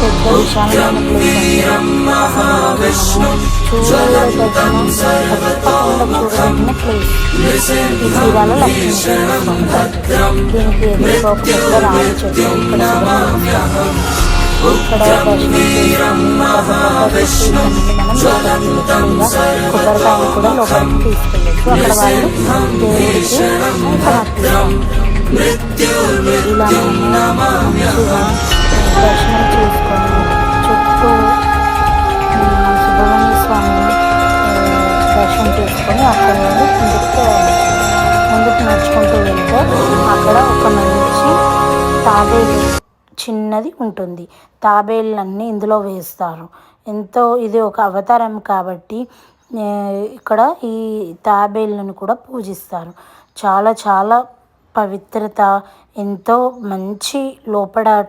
పెద్ద విశాలమైన ప్లేస్ అండి. అసలు మనం చూడదగిన ప్లేస్. ఈ చీరాల లక్ష్మీనరసింహస్వామి. దీనికి ఎదురుగా ఒక పెద్ద రావి చెట్టు. ఇక్కడ ఇక్కడ దర్శనం చేసుకుని కొబ్బరికాయలు కూడా లోపలికి తీసుకెళ్ళచ్చు. అక్కడ వాళ్ళు దేవుడికి సమర్పిస్తారు. ఇలా మంచిగా దర్శనం చేసుకొని చుట్టూ సుబ్రహ్మణ్య స్వామిని దర్శనం చేసుకొని అక్కడ నుండి ముందుకు నడుచుకుంటూ వెళ్తే అక్కడ ఒక మంచి తాబేలు చిన్నది ఉంటుంది. తాబేళ్ళన్నీ ఇందులో వేస్తారు. ఎంతో ఇది ఒక అవతారం కాబట్టి ఇక్కడ ఈ తాబేళ్ళను కూడా పూజిస్తారు. చాలా చాలా పవిత్రత, ఎంతో మంచి లోపల